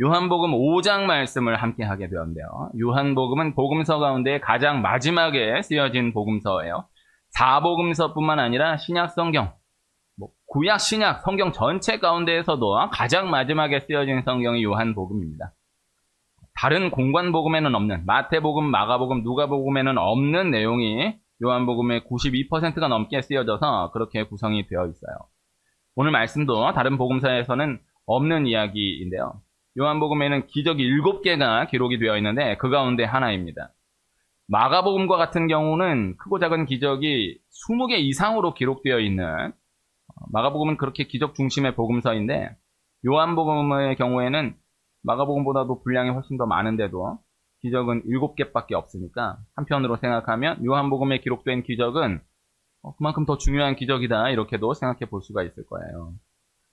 요한복음 5장 말씀을 함께 하게 되었는데요. 요한복음은 복음서 가운데 가장 마지막에 쓰여진 복음서예요. 사복음서뿐만 아니라 신약 성경, 구약 신약 성경 전체 가운데에서도 가장 마지막에 쓰여진 성경이 요한복음입니다. 다른 공관복음에는 없는, 마태복음, 마가복음, 누가복음에는 없는 내용이 요한복음의 92%가 넘게 쓰여져서 그렇게 구성이 되어 있어요. 오늘 말씀도 다른 복음서에서는 없는 이야기인데요. 요한복음에는 기적이 7개가 기록이 되어 있는데 그 가운데 하나입니다. 마가복음과 같은 경우는 크고 작은 기적이 20개 이상으로 기록되어 있는, 마가복음은 그렇게 기적 중심의 복음서인데 요한복음의 경우에는 마가복음보다도 분량이 훨씬 더 많은데도 기적은 7개밖에 없으니까 한편으로 생각하면 요한복음에 기록된 기적은 그만큼 더 중요한 기적이다, 이렇게도 생각해 볼 수가 있을 거예요.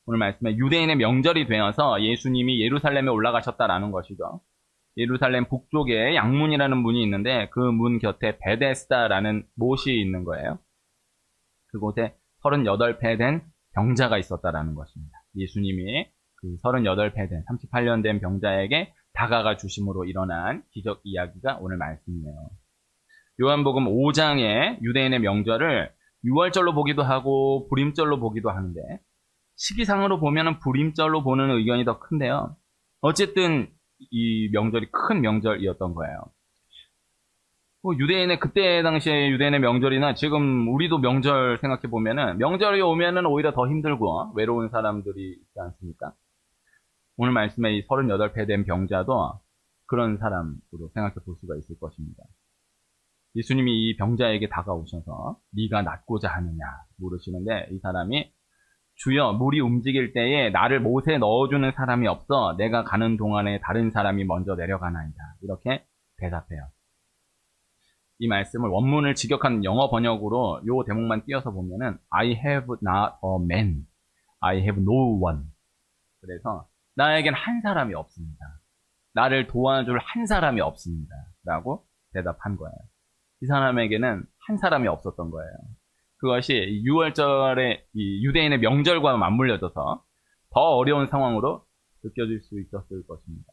오늘 말씀에 유대인의 명절이 되어서 예수님이 예루살렘에 올라가셨다라는 것이죠. 예루살렘 북쪽에 양문이라는 문이 있는데 그 문 곁에 베데스다라는 못이 있는 거예요. 그곳에 38배 된 병자가 있었다라는 것입니다. 예수님이 그 38배 된, 38년 된 병자에게 다가가 주심으로 일어난 기적 이야기가 오늘 말씀이에요. 요한복음 5장에 유대인의 명절을 6월절로 보기도 하고 불임절로 보기도 하는데 시기상으로 보면은 불임절로 보는 의견이 더 큰데요. 어쨌든 이 명절이 큰 명절이었던 거예요. 유대인의, 그때 당시에 유대인의 명절이나 지금 우리도 명절 생각해 보면은 명절이 오면은 오히려 더 힘들고 외로운 사람들이 있지 않습니까? 오늘 말씀에 이 38배 된 병자도 그런 사람으로 생각해 볼 수가 있을 것입니다. 예수님이 이 병자에게 다가오셔서 네가 낫고자 하느냐 물으시는데 이 사람이 주여, 물이 움직일 때에 나를 못에 넣어주는 사람이 없어 내가 가는 동안에 다른 사람이 먼저 내려가나이다, 이렇게 대답해요. 이 말씀을 원문을 직역한 영어 번역으로 요 대목만 띄어서 보면은 I have not a man, I have no one. 그래서 나에겐 한 사람이 없습니다. 나를 도와줄 한 사람이 없습니다, 라고 대답한 거예요. 이 사람에게는 한 사람이 없었던 거예요. 그것이 6월절의 이 유대인의 명절과 맞물려져서 더 어려운 상황으로 느껴질 수 있었을 것입니다.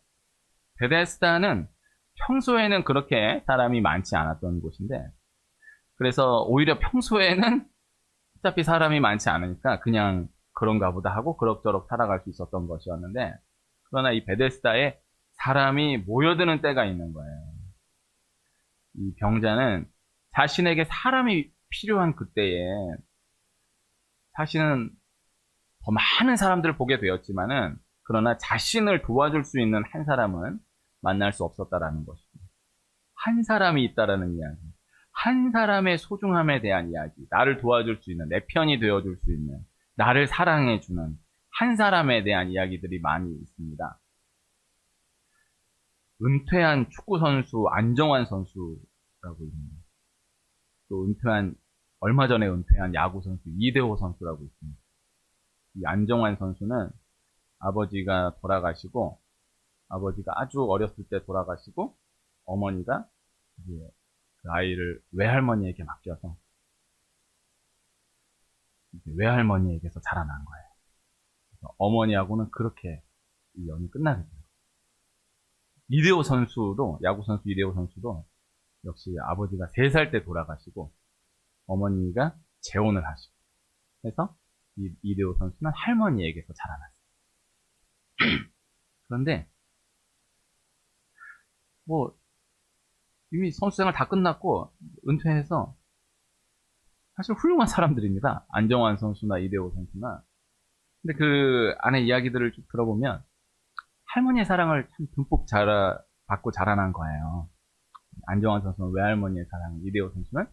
베데스다는 평소에는 그렇게 사람이 많지 않았던 곳인데, 그래서 오히려 평소에는 어차피 사람이 많지 않으니까 그냥 그런가 보다 하고 그럭저럭 살아갈 수 있었던 것이었는데, 그러나 이 베데스다에 사람이 모여드는 때가 있는 거예요. 이 병자는 자신에게 사람이 필요한 그때에 자신은 더 많은 사람들을 보게 되었지만은 그러나 자신을 도와줄 수 있는 한 사람은 만날 수 없었다라는 것입니다. 한 사람이 있다라는 이야기, 한 사람의 소중함에 대한 이야기, 나를 도와줄 수 있는, 내 편이 되어줄 수 있는, 나를 사랑해주는 한 사람에 대한 이야기들이 많이 있습니다. 은퇴한 축구선수 안정환 선수라고 있습니다. 또 얼마 전에 은퇴한 야구선수 이대호 선수라고 있습니다. 이 안정환 선수는 아버지가 돌아가시고, 아버지가 아주 어렸을 때 돌아가시고, 어머니가 이제 그 아이를 외할머니에게 맡겨서 이제 외할머니에게서 자라난 거예요. 그래서 어머니하고는 그렇게 이 연이 끝나게 돼요. 이대호 선수도, 야구선수 이대호 선수도 역시 아버지가 3살 때 돌아가시고 어머니가 재혼을 하시고 해서 이 이대호 선수는 할머니에게서 자라났어요. 그런데 이미 선수생활 다 끝났고 은퇴해서 사실 훌륭한 사람들입니다. 안정환 선수나 이대호 선수나. 근데 그 안에 이야기들을 쭉 들어보면 할머니의 사랑을 참 듬뿍 받고 자라난 거예요. 안정환 선수는 외할머니의 사랑, 이대호 선수는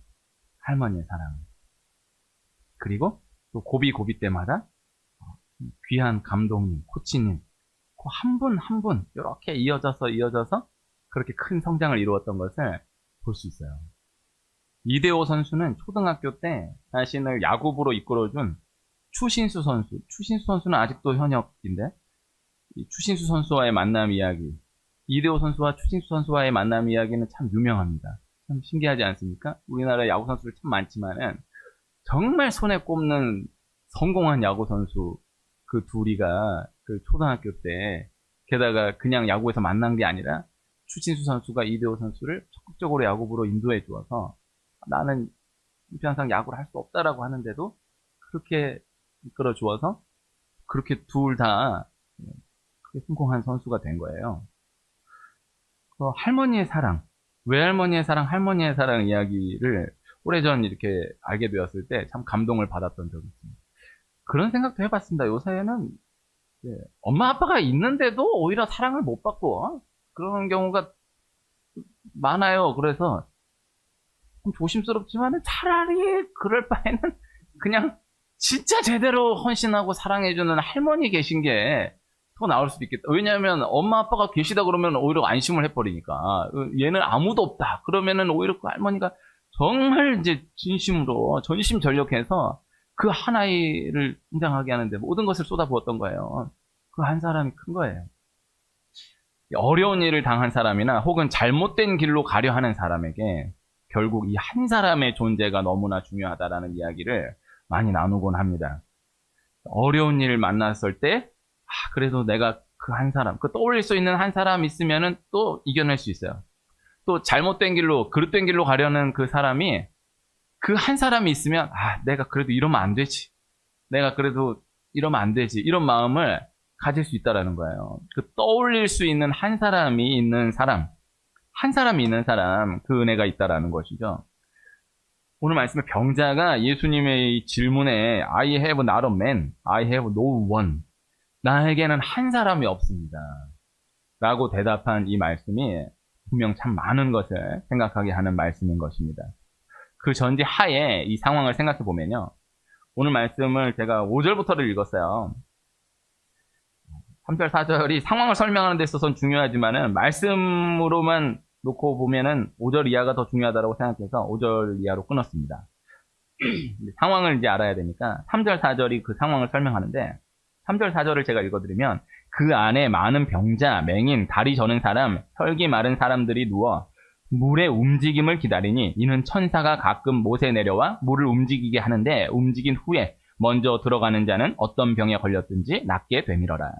할머니의 사랑. 그리고 또 고비 때마다 귀한 감독님, 코치님, 한 분 한 분 이렇게 이어져서 그렇게 큰 성장을 이루었던 것을 볼 수 있어요. 이대호 선수는 초등학교 때 자신을 야구부로 이끌어준 추신수 선수는 아직도 현역인데, 이 추신수 선수와의 만남 이야기, 이대호 선수와 추신수 선수와의 만남 이야기는 참 유명합니다. 참 신기하지 않습니까? 우리나라 야구 선수들 참 많지만은 정말 손에 꼽는 성공한 야구 선수 그 둘이가 그 초등학교 때 게다가 그냥 야구에서 만난 게 아니라 추신수 선수가 이대호 선수를 적극적으로 야구부로 인도해 주어서 나는 형편상 야구를 할 수 없다라고 하는데도 그렇게 이끌어 주어서 그렇게 둘 다 성공한 선수가 된 거예요. 할머니의 사랑, 외할머니의 사랑, 할머니의 사랑 이야기를 오래전 이렇게 알게 되었을 때 참 감동을 받았던 적이 있습니다. 그런 생각도 해봤습니다. 요새는 엄마 아빠가 있는데도 오히려 사랑을 못 받고 그런 경우가 많아요. 그래서 좀 조심스럽지만 차라리 그럴 바에는 그냥 진짜 제대로 헌신하고 사랑해주는 할머니 계신 게 더 나을 수도 있겠다. 왜냐하면 엄마 아빠가 계시다 그러면 오히려 안심을 해버리니까 얘는 아무도 없다. 그러면은 오히려 그 할머니가 정말 이제 진심으로 전심전력해서 그 한 아이를 성장하게 하는데 모든 것을 쏟아부었던 거예요. 그 한 사람이 큰 거예요. 어려운 일을 당한 사람이나 혹은 잘못된 길로 가려 하는 사람에게 결국 이 한 사람의 존재가 너무나 중요하다라는 이야기를 많이 나누곤 합니다. 어려운 일을 만났을 때 그래도 내가 그 한 사람, 그 떠올릴 수 있는 한 사람 있으면은 또 이겨낼 수 있어요. 또 잘못된 길로, 그릇된 길로 가려는 그 사람이 그 한 사람이 있으면 내가 그래도 이러면 안 되지. 내가 그래도 이러면 안 되지. 이런 마음을 가질 수 있다라는 거예요. 그 떠올릴 수 있는 한 사람이 있는 사람, 한 사람이 있는 사람, 그 은혜가 있다라는 것이죠. 오늘 말씀에 병자가 예수님의 질문에 I have not a man, I have no one. 나에게는 한 사람이 없습니다. 라고 대답한 이 말씀이 분명 참 많은 것을 생각하게 하는 말씀인 것입니다. 그 전제 하에 이 상황을 생각해 보면요. 오늘 말씀을 제가 5절부터를 읽었어요. 3절, 4절이 상황을 설명하는 데 있어서는 중요하지만은 말씀으로만 놓고 보면은 5절 이하가 더 중요하다고 생각해서 5절 이하로 끊었습니다. 상황을 이제 알아야 되니까 3절, 4절이 그 상황을 설명하는데 3절, 4절을 제가 읽어드리면 그 안에 많은 병자, 맹인, 다리 저는 사람, 혈기 마른 사람들이 누워 물의 움직임을 기다리니 이는 천사가 가끔 못에 내려와 물을 움직이게 하는데 움직인 후에 먼저 들어가는 자는 어떤 병에 걸렸든지 낫게 되밀어라.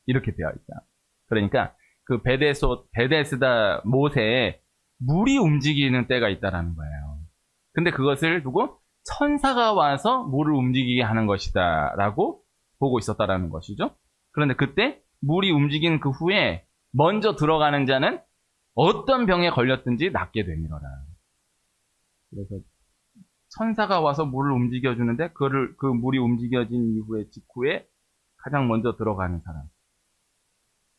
이렇게 되어 있어요. 그러니까 그 베데스다 못에 물이 움직이는 때가 있다라는 거예요. 근데 그것을 두고 천사가 와서 물을 움직이게 하는 것이다 라고 보고 있었다라는 것이죠. 그런데 그때 물이 움직인 그 후에 먼저 들어가는 자는 어떤 병에 걸렸든지 낫게 되밀어라. 그래서 천사가 와서 물을 움직여주는데 그 물이 움직여진 이후에 직후에 가장 먼저 들어가는 사람.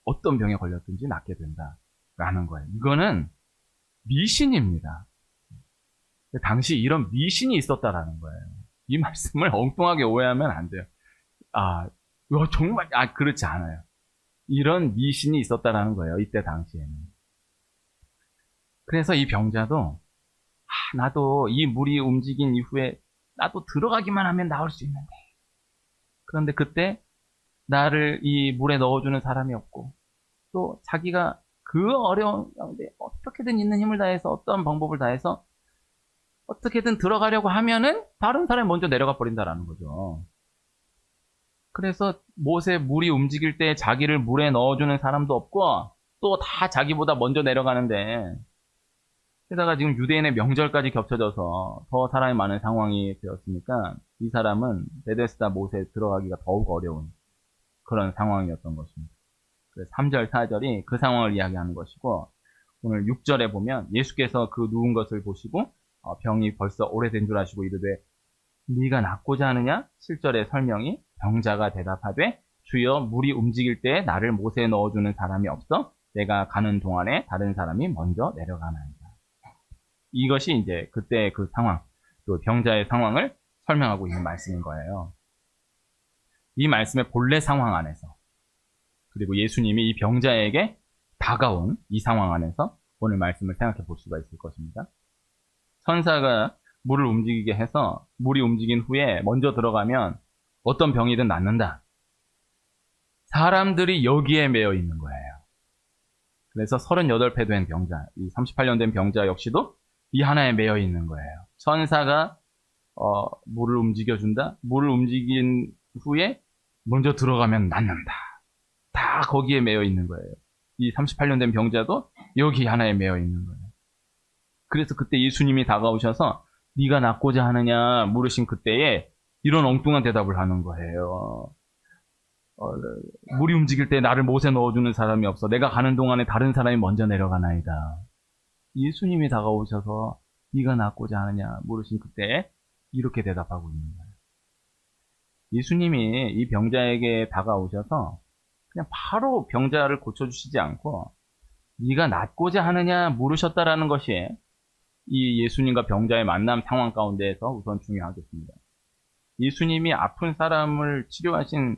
어떤 병에 걸렸든지 낫게 된다라는 거예요. 이거는 미신입니다. 당시 이런 미신이 있었다라는 거예요. 이 말씀을 엉뚱하게 오해하면 안 돼요. 정말, 그렇지 않아요. 이런 미신이 있었다라는 거예요. 이때 당시에는. 그래서 이 병자도, 나도 이 물이 움직인 이후에 나도 들어가기만 하면 나올 수 있는데. 그런데 그때 나를 이 물에 넣어주는 사람이 없고, 또 자기가 그 어려운 가운데 어떻게든 있는 힘을 다해서 어떤 방법을 다해서 어떻게든 들어가려고 하면은 다른 사람이 먼저 내려가 버린다라는 거죠. 그래서 못에 물이 움직일 때 자기를 물에 넣어주는 사람도 없고 또 다 자기보다 먼저 내려가는데 게다가 지금 유대인의 명절까지 겹쳐져서 더 사람이 많은 상황이 되었으니까 이 사람은 베데스다 못에 들어가기가 더욱 어려운 그런 상황이었던 것입니다. 그래서 3절, 4절이 그 상황을 이야기하는 것이고 오늘 6절에 보면 예수께서 그 누운 것을 보시고 병이 벌써 오래된 줄 아시고 이르되 네가 낫고자 하느냐? 7절의 설명이 병자가 대답하되 주여 물이 움직일 때 나를 못에 넣어주는 사람이 없어 내가 가는 동안에 다른 사람이 먼저 내려가나이다. 이것이 이제 그때 그 상황, 또 병자의 상황을 설명하고 있는 말씀인 거예요. 이 말씀의 본래 상황 안에서 그리고 예수님이 이 병자에게 다가온 이 상황 안에서 오늘 말씀을 생각해 볼 수가 있을 것입니다. 천사가 물을 움직이게 해서 물이 움직인 후에 먼저 들어가면 어떤 병이든 낫는다. 사람들이 여기에 매여 있는 거예요. 그래서 38회 된 병자, 이 38년 된 병자 역시도 이 하나에 매여 있는 거예요. 천사가 물을 움직여준다. 물을 움직인 후에 먼저 들어가면 낫는다. 다 다 거기에 매여 있는 거예요. 이 38년 된 병자도 여기 하나에 매여 있는 거예요. 그래서 그때 예수님이 다가오셔서 네가 낫고자 하느냐 물으신 그때에 이런 엉뚱한 대답을 하는 거예요. 물이 움직일 때 나를 못에 넣어주는 사람이 없어. 내가 가는 동안에 다른 사람이 먼저 내려가나이다. 예수님이 다가오셔서 네가 낫고자 하느냐 물으신 그때 이렇게 대답하고 있는 거예요. 예수님이 이 병자에게 다가오셔서 그냥 바로 병자를 고쳐주시지 않고 네가 낫고자 하느냐 물으셨다라는 것이 이 예수님과 병자의 만남 상황 가운데에서 우선 중요하겠습니다. 예수님이 아픈 사람을 치료하신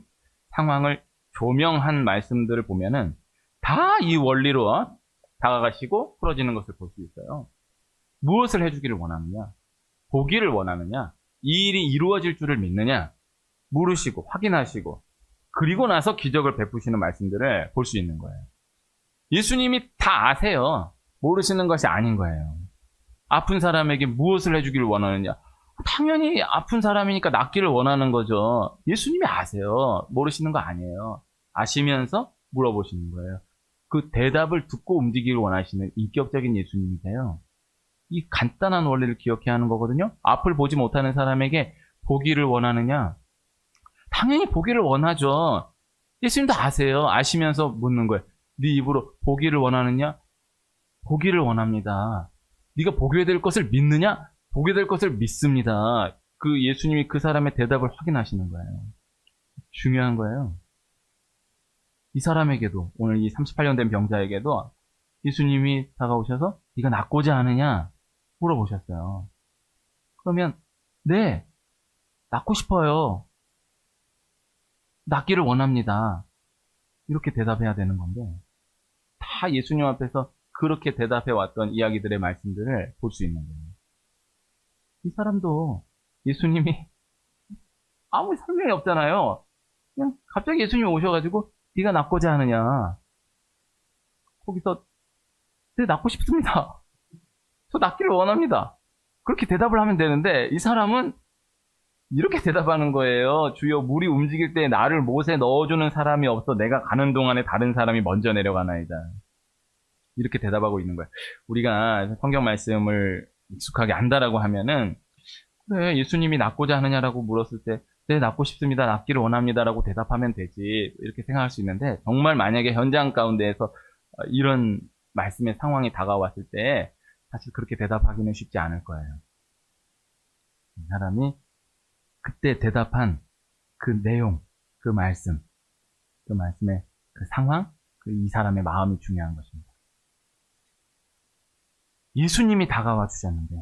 상황을 조명한 말씀들을 보면은 다 이 원리로 다가가시고 풀어지는 것을 볼 수 있어요. 무엇을 해주기를 원하느냐? 보기를 원하느냐? 이 일이 이루어질 줄을 믿느냐? 물으시고 확인하시고 그리고 나서 기적을 베푸시는 말씀들을 볼 수 있는 거예요. 예수님이 다 아세요. 모르시는 것이 아닌 거예요. 아픈 사람에게 무엇을 해주기를 원하느냐? 당연히 아픈 사람이니까 낫기를 원하는 거죠. 예수님이 아세요. 모르시는 거 아니에요. 아시면서 물어보시는 거예요. 그 대답을 듣고 움직이길 원하시는 인격적인 예수님이세요. 이 간단한 원리를 기억해야 하는 거거든요. 앞을 보지 못하는 사람에게 보기를 원하느냐? 당연히 보기를 원하죠. 예수님도 아세요. 아시면서 묻는 거예요. 네 입으로 보기를 원하느냐? 보기를 원합니다. 네가 보게 될 것을 믿느냐? 보게 될 것을 믿습니다. 그 예수님이 그 사람의 대답을 확인하시는 거예요. 중요한 거예요. 이 사람에게도 오늘 이 38년 된 병자에게도 예수님이 다가오셔서 네가 낫고자 하느냐 물어보셨어요. 그러면 네, 낫고 싶어요. 낫기를 원합니다. 이렇게 대답해야 되는 건데 다 예수님 앞에서 그렇게 대답해 왔던 이야기들의 말씀들을 볼 수 있는 거예요. 이 사람도 예수님이 아무 설명이 없잖아요. 그냥 갑자기 예수님이 오셔가지고 네가 낫고자 하느냐. 거기서 네, 낫고 싶습니다. 저 낫기를 원합니다. 그렇게 대답을 하면 되는데 이 사람은 이렇게 대답하는 거예요. 주여 물이 움직일 때 나를 못에 넣어주는 사람이 없어 내가 가는 동안에 다른 사람이 먼저 내려가나이다. 이렇게 대답하고 있는 거예요. 우리가 성경 말씀을 익숙하게 안다라고 하면은 그래 예수님이 낫고자 하느냐라고 물었을 때 네 낫고 싶습니다. 낫기를 원합니다라고 대답하면 되지 이렇게 생각할 수 있는데 정말 만약에 현장 가운데에서 이런 말씀의 상황이 다가왔을 때 사실 그렇게 대답하기는 쉽지 않을 거예요. 이 사람이 그때 대답한 그 내용, 그 말씀의 그 상황, 이 사람의 마음이 중요한 것입니다. 예수님이 다가와 주셨는데,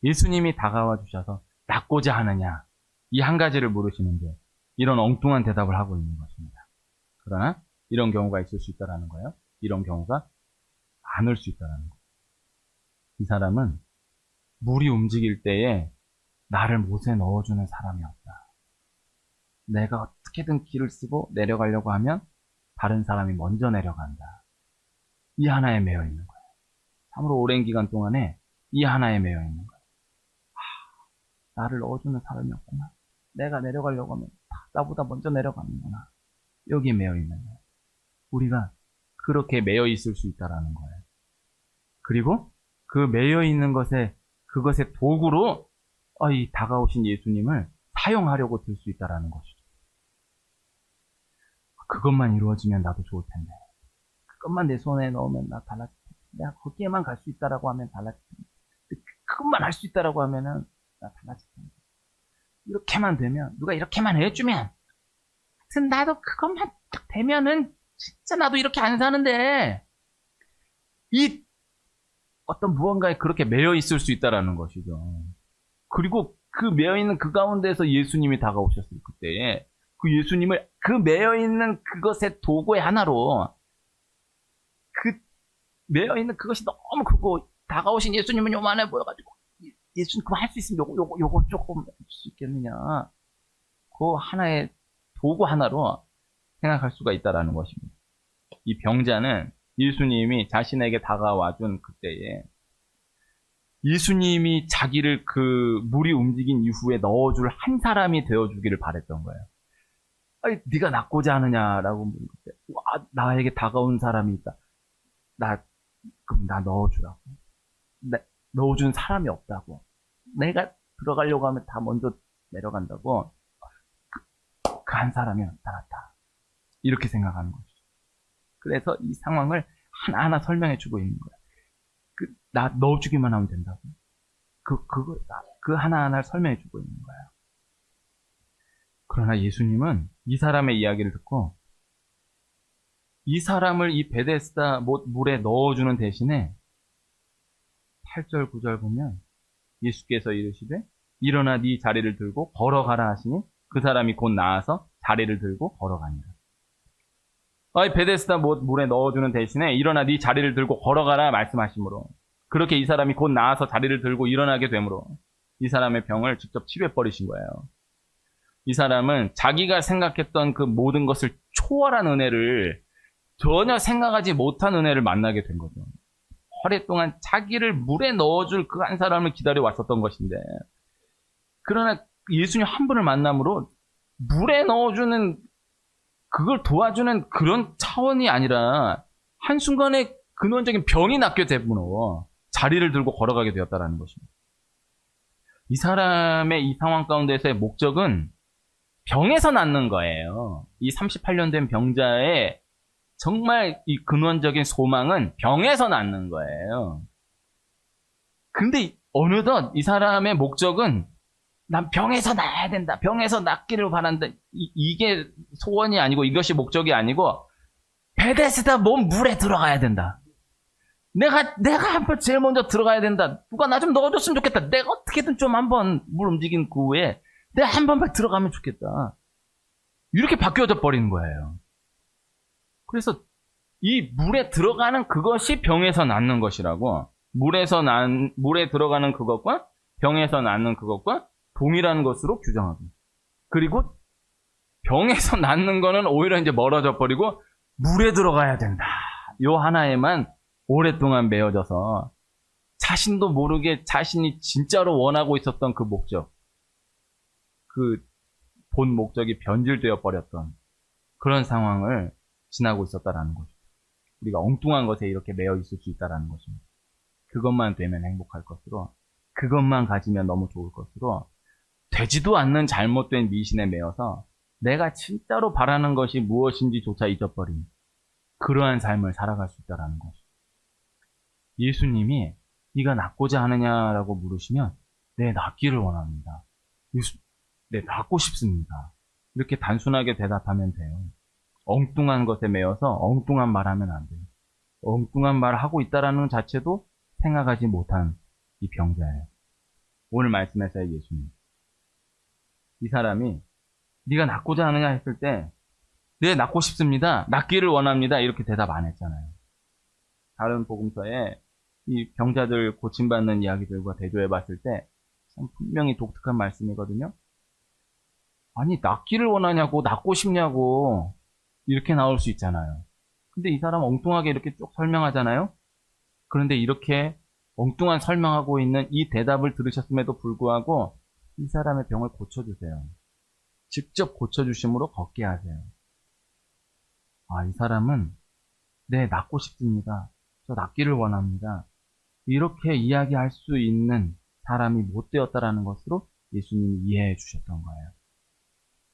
예수님이 다가와 주셔서 낫고자 하느냐, 이 한 가지를 물으시는데, 이런 엉뚱한 대답을 하고 있는 것입니다. 그러나, 이런 경우가 있을 수 있다는 거예요. 이런 경우가 많을 수 있다는 거예요. 이 사람은 물이 움직일 때에 나를 못에 넣어주는 사람이 없다. 내가 어떻게든 길을 쓰고 내려가려고 하면 다른 사람이 먼저 내려간다. 이 하나에 매여 있는 거예요. 참으로 오랜 기간 동안에 이 하나에 매여 있는 거예요. 나를 넣어주는 사람이 없구나. 내가 내려가려고 하면 나보다 먼저 내려가는구나. 여기에 매여 있는 거예요. 우리가 그렇게 매여 있을 수 있다는 거예요. 그리고 그 매여 있는 그것의 도구로 이 다가오신 예수님을 사용하려고 들 수 있다는 것이죠. 그것만 이루어지면 나도 좋을 텐데. 그것만 내 손에 넣으면 나 달라질 텐데. 내가 거기에만 갈 수 있다라고 하면 달라질 텐데. 그것만 할 수 있다라고 하면은 나 달라질 텐데. 이렇게만 되면, 누가 이렇게만 해주면, 하여튼 나도 그것만 딱 되면은 진짜 나도 이렇게 안 사는데 이 어떤 무언가에 그렇게 매여 있을 수 있다라는 것이죠. 그리고 그 매여있는 그 가운데에서 예수님이 다가오셨을 그때에 그 예수님을 그 매여있는 그것의 도구의 하나로 그 매여있는 그것이 너무 크고 다가오신 예수님은 요만해 보여가지고 예수님 그거 할 수 있으면 요거 조금 할 수 있겠느냐 그 하나의 도구 하나로 생각할 수가 있다라는 것입니다. 이 병자는 예수님이 자신에게 다가와준 그때에 예수님이 자기를 그 물이 움직인 이후에 넣어줄 한 사람이 되어주기를 바랬던 거예요. 아니, 네가 낫고자 하느냐라고 묻는 때, 와, 나에게 다가온 사람이 있다. 그럼 나 넣어주라고. 넣어준 사람이 없다고. 내가 들어가려고 하면 다 먼저 내려간다고. 그 한 사람이 나타났다. 이렇게 생각하는 것이죠. 그래서 이 상황을 하나하나 설명해 주고 있는 거야. 나 넣어주기만 하면 된다고. 그 하나하나를 설명해 주고 있는 거야. 그러나 예수님은 이 사람의 이야기를 듣고 이 사람을 이 베데스다 물에 넣어주는 대신에 8절, 9절 보면 예수께서 이르시되 일어나 네 자리를 들고 걸어가라 하시니 그 사람이 곧 나아서 자리를 들고 걸어가니라. 베데스다 물에 넣어주는 대신에 일어나 네 자리를 들고 걸어가라 말씀하시므로 그렇게 이 사람이 곧 나아서 자리를 들고 일어나게 되므로 이 사람의 병을 직접 치료해버리신 거예요. 이 사람은 자기가 생각했던 그 모든 것을 초월한 은혜를 전혀 생각하지 못한 은혜를 만나게 된 거죠. 오랫동안 자기를 물에 넣어줄 그 한 사람을 기다려 왔었던 것인데 그러나 예수님 한 분을 만남으로 물에 넣어주는 그걸 도와주는 그런 차원이 아니라 한순간에 근원적인 병이 낫게 되므로 자리를 들고 걸어가게 되었다는 것입니다. 이 사람의 이 상황 가운데서의 목적은 병에서 낫는 거예요. 이 38년 된 병자의 정말 이 근원적인 소망은 병에서 낫는 거예요. 근데 어느덧 이 사람의 목적은 난 병에서 나아야 된다. 병에서 낫기를 바란다. 이게 소원이 아니고 이것이 목적이 아니고 베데스다 물에 들어가야 된다. 내가 한번 제일 먼저 들어가야 된다. 누가 나 좀 넣어줬으면 좋겠다. 내가 어떻게든 좀 한번 물 움직인 그 후에 내가 한 번만 들어가면 좋겠다. 이렇게 바뀌어져 버리는 거예요. 그래서 이 물에 들어가는 그것이 병에서 낫는 것이라고 물에 들어가는 그것과 병에서 낫는 그것과 동일한 것으로 규정하고 그리고 병에서 낫는 거는 오히려 이제 멀어져 버리고 물에 들어가야 된다. 요 하나에만 오랫동안 매여져서 자신도 모르게 자신이 진짜로 원하고 있었던 그 목적 그 본 목적이 변질되어 버렸던 그런 상황을 지나고 있었다라는 거죠. 우리가 엉뚱한 것에 이렇게 매여 있을 수 있다라는 것입니다. 그것만 되면 행복할 것으로 그것만 가지면 너무 좋을 것으로 되지도 않는 잘못된 미신에 매여서 내가 진짜로 바라는 것이 무엇인지조차 잊어버린 그러한 삶을 살아갈 수 있다는 것이죠. 예수님이 네가 낫고자 하느냐라고 물으시면 네, 낫기를 원합니다. 네, 낫고 싶습니다. 이렇게 단순하게 대답하면 돼요. 엉뚱한 것에 매여서 엉뚱한 말하면 안 돼요. 엉뚱한 말을 하고 있다라는 자체도 생각하지 못한 이 병자예요. 오늘 말씀에서의 예수님. 이 사람이 네가 낫고자 하느냐 했을 때 네, 낫고 싶습니다. 낫기를 원합니다. 이렇게 대답 안 했잖아요. 다른 복음서에 이 병자들 고침받는 이야기들과 대조해 봤을 때 분명히 독특한 말씀이거든요. 아니, 낫기를 원하냐고, 낫고 싶냐고 이렇게 나올 수 있잖아요. 근데 이 사람 엉뚱하게 이렇게 쭉 설명하잖아요. 그런데 이렇게 엉뚱한 설명하고 있는 이 대답을 들으셨음에도 불구하고 이 사람의 병을 고쳐주세요. 직접 고쳐주심으로 걷게 하세요. 이 사람은 네, 낫고 싶습니다. 저 낫기를 원합니다. 이렇게 이야기할 수 있는 사람이 못 되었다라는 것으로 예수님이 이해해 주셨던 거예요.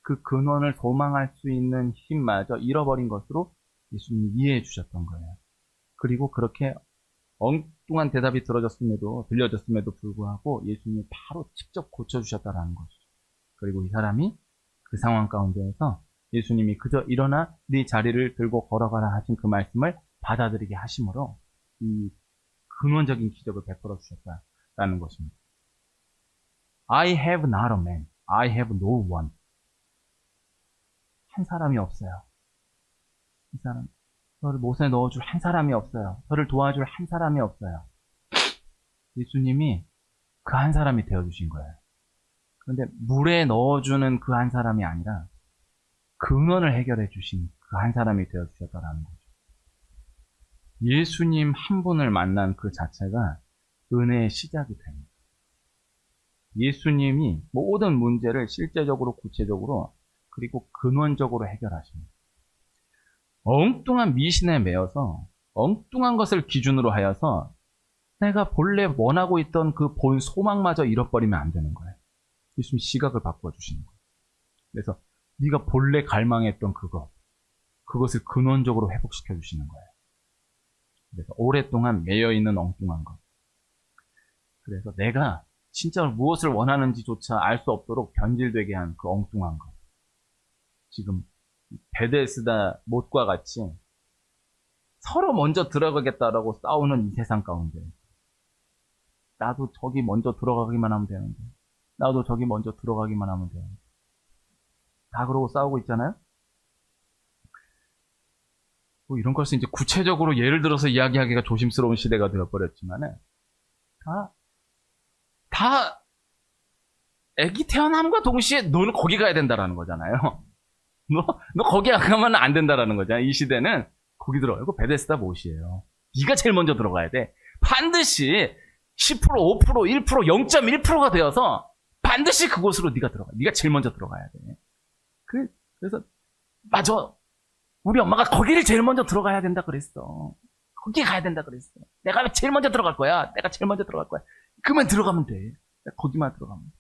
그 근원을 소망할 수 있는 힘마저 잃어버린 것으로 예수님이 이해해 주셨던 거예요. 그리고 그렇게 엉뚱한 대답이 들려졌음에도 불구하고 예수님이 바로 직접 고쳐주셨다라는 것이죠. 그리고 이 사람이 그 상황 가운데에서 예수님이 그저 일어나 네 자리를 들고 걸어가라 하신 그 말씀을 받아들이게 하심으로 이 근원적인 기적을 베풀어 주셨다라는 것입니다. I have not a man. I have no one. 한 사람이 없어요. 이 사람, 저를 못에 넣어줄 한 사람이 없어요. 저를 도와줄 한 사람이 없어요. 예수님이 그 한 사람이 되어주신 거예요. 그런데 물에 넣어주는 그 한 사람이 아니라 근원을 해결해 주신 그 한 사람이 되어주셨다는 거죠. 예수님 한 분을 만난 그 자체가 은혜의 시작이 됩니다. 예수님이 모든 문제를 실제적으로 구체적으로 그리고 근원적으로 해결하십니다. 엉뚱한 미신에 매여서 엉뚱한 것을 기준으로 하여서 내가 본래 원하고 있던 그 본 소망마저 잃어버리면 안 되는 거예요. 예수님이 시각을 바꿔주시는 거예요. 그래서 네가 본래 갈망했던 그것을 근원적으로 회복시켜 주시는 거예요. 그래서 오랫동안 매여있는 엉뚱한 것. 그래서 내가 진짜 무엇을 원하는지조차 알 수 없도록 변질되게 한 그 엉뚱한 것. 지금 베데스다 못과 같이 서로 먼저 들어가겠다라고 싸우는 이 세상 가운데 나도 저기 먼저 들어가기만 하면 되는데 나도 저기 먼저 들어가기만 하면 되는데 다 그러고 싸우고 있잖아요. 뭐 이런 것을 이제 구체적으로 예를 들어서 이야기하기가 조심스러운 시대가 되어버렸지만은 다 애기 태어남과 동시에 너는 거기 가야 된다라는 거잖아요. 너 거기 안 가면 안 된다라는 거잖아요. 이 시대는 거기 들어가요. 이거 베데스다 못이에요. 네가 제일 먼저 들어가야 돼. 반드시 10%, 5%, 1%, 0.1%가 되어서 반드시 그곳으로 네가 들어가. 네가 제일 먼저 들어가야 돼. 그래서 맞아. 우리 엄마가 거기를 제일 먼저 들어가야 된다 그랬어. 거기 가야 된다 그랬어. 내가 제일 먼저 들어갈 거야. 내가 제일 먼저 들어갈 거야. 그만 들어가면 돼. 거기만 들어가면 돼.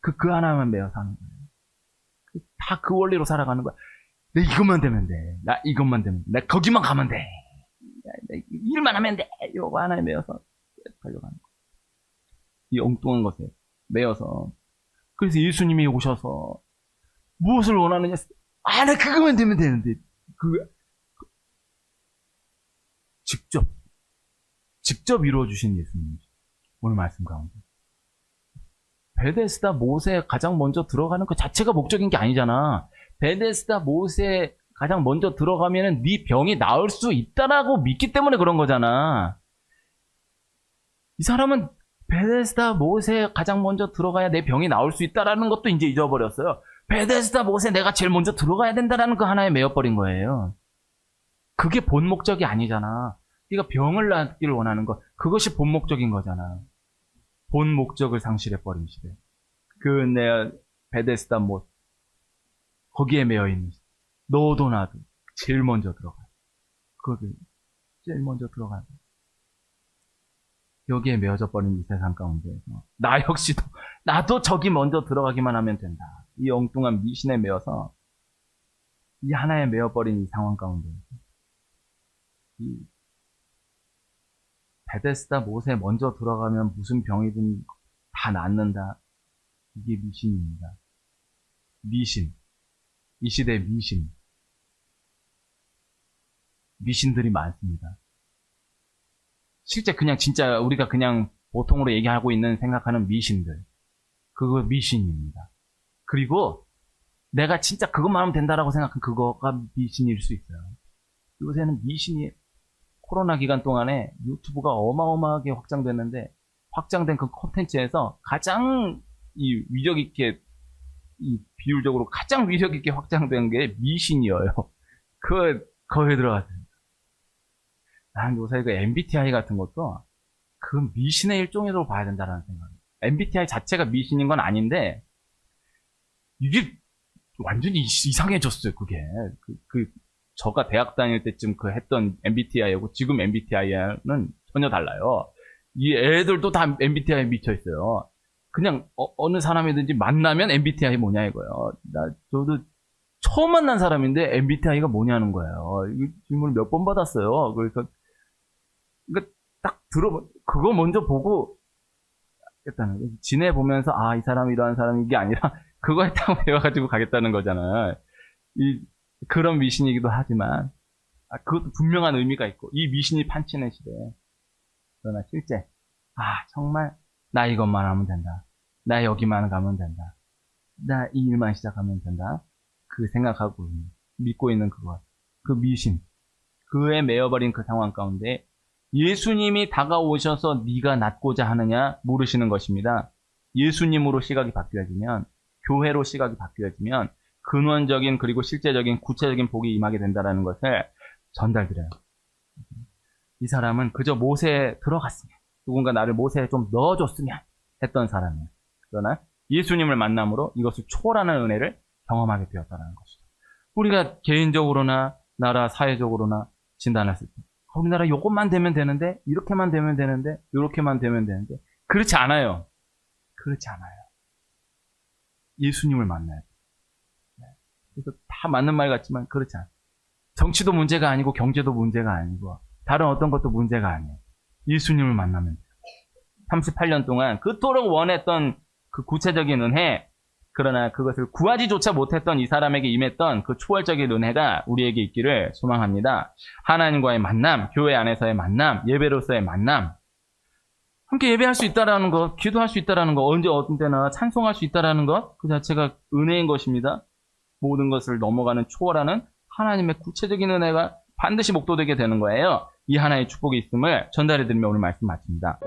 그 하나만 매여 사는 거예요. 다 그 원리로 살아가는 거야. 내 이것만 되면 돼. 나 이것만 되면 돼. 나 거기만 가면 돼. 내 일만 하면 돼. 이거 하나에 매여서 달려가는 거야. 이 엉뚱한 것에 매여서. 그래서 예수님이 오셔서 무엇을 원하느냐? 나 그거만 되면 되는데. 직접 이루어주신 예수님. 오늘 말씀 가운데. 베데스다 못에 가장 먼저 들어가는 그 자체가 목적인 게 아니잖아. 베데스다 못에 가장 먼저 들어가면은 네 병이 나을 수 있다라고 믿기 때문에 그런 거잖아. 이 사람은 베데스다 못에 가장 먼저 들어가야 내 병이 나을 수 있다라는 것도 이제 잊어버렸어요. 베데스다 못에 내가 제일 먼저 들어가야 된다라는 그 하나에 매여버린 거예요. 그게 본 목적이 아니잖아. 네가 병을 낫기를 원하는 것, 그것이 본 목적인 거잖아. 본 목적을 상실해버린 시대. 내가 베데스다 못, 거기에 매여있는 시대. 너도 나도 제일 먼저 들어가. 거기 제일 먼저 들어가. 여기에 매여져 버린 이 세상 가운데에서 나 역시도 나도 저기 먼저 들어가기만 하면 된다. 이 엉뚱한 미신에 매여서 이 하나에 매여버린 이 상황 가운데에서 이 베데스다 못에 먼저 들어가면 무슨 병이든 다 낫는다. 이게 미신입니다. 미신. 이 시대의 미신. 미신들이 많습니다. 실제 그냥 진짜 우리가 그냥 보통으로 얘기하고 있는 생각하는 미신들. 그거 미신입니다. 그리고 내가 진짜 그것만 하면 된다라고 생각한 그거가 미신일 수 있어요. 요새는 미신이 코로나 기간 동안에 유튜브가 어마어마하게 확장됐는데 확장된 그 콘텐츠에서 가장 이 위력 있게 이 비율적으로 가장 위력 있게 확장된 게 미신이에요. 거기에 들어갔어요. 난 요새 그 MBTI 같은 것도 그 미신의 일종으로 봐야 된다는 생각이에요. MBTI 자체가 미신인 건 아닌데 이게 완전히 이상해졌어요. 그게 저가 대학 다닐 때쯤 했던 MBTI하고 지금 MBTI는 전혀 달라요. 이 애들도 다 MBTI에 미쳐 있어요. 그냥 어느 사람이든지 만나면 MBTI 뭐냐 이거예요. 저도 처음 만난 사람인데 MBTI가 뭐냐는 거예요. 이 질문을 몇 번 받았어요. 그래서 딱 그거 먼저 보고 일단은 지내보면서 이 사람이 이러한 사람인 게 아니라 그거에 딱 배워가지고 가겠다는 거잖아요. 그런 미신이기도 하지만 그것도 분명한 의미가 있고 이 미신이 판치는 시대에 그러나 실제 정말 나 이것만 하면 된다. 나 여기만 가면 된다. 나 이 일만 시작하면 된다. 그 생각하고 믿고 있는 그 미신, 그에 매여버린 그 상황 가운데 예수님이 다가오셔서 네가 낫고자 하느냐 물으시는 것입니다. 예수님으로 시각이 바뀌어지면, 교회로 시각이 바뀌어지면 근원적인 그리고 실제적인 구체적인 복이 임하게 된다는 것을 전달드려요. 이 사람은 그저 못에 들어갔으면, 누군가 나를 못에 좀 넣어줬으면 했던 사람이에요. 그러나 예수님을 만남으로 이것을 초월하는 은혜를 경험하게 되었다는 것이죠. 우리가 개인적으로나 나라 사회적으로나 진단했을 때 우리나라 요것만 되면 되는데, 이렇게만 되면 되는데, 이렇게만 되면 되는데, 그렇지 않아요. 그렇지 않아요. 예수님을 만나야 돼요. 그래서 다 맞는 말 같지만 그렇지 않아요. 정치도 문제가 아니고 경제도 문제가 아니고 다른 어떤 것도 문제가 아니에요. 예수님을 만나면 돼요. 38년 동안 그토록 원했던 그 구체적인 은혜, 그러나 그것을 구하지조차 못했던 이 사람에게 임했던 그 초월적인 은혜가 우리에게 있기를 소망합니다. 하나님과의 만남, 교회 안에서의 만남, 예배로서의 만남, 함께 예배할 수 있다라는 것, 기도할 수 있다라는 것, 언제 어떤 때나 찬송할 수 있다라는 것, 그 자체가 은혜인 것입니다. 모든 것을 넘어가는 초월하는 하나님의 구체적인 은혜가 반드시 목도되게 되는 거예요. 이 하나의 축복이 있음을 전달해드리며 오늘 말씀 마칩니다.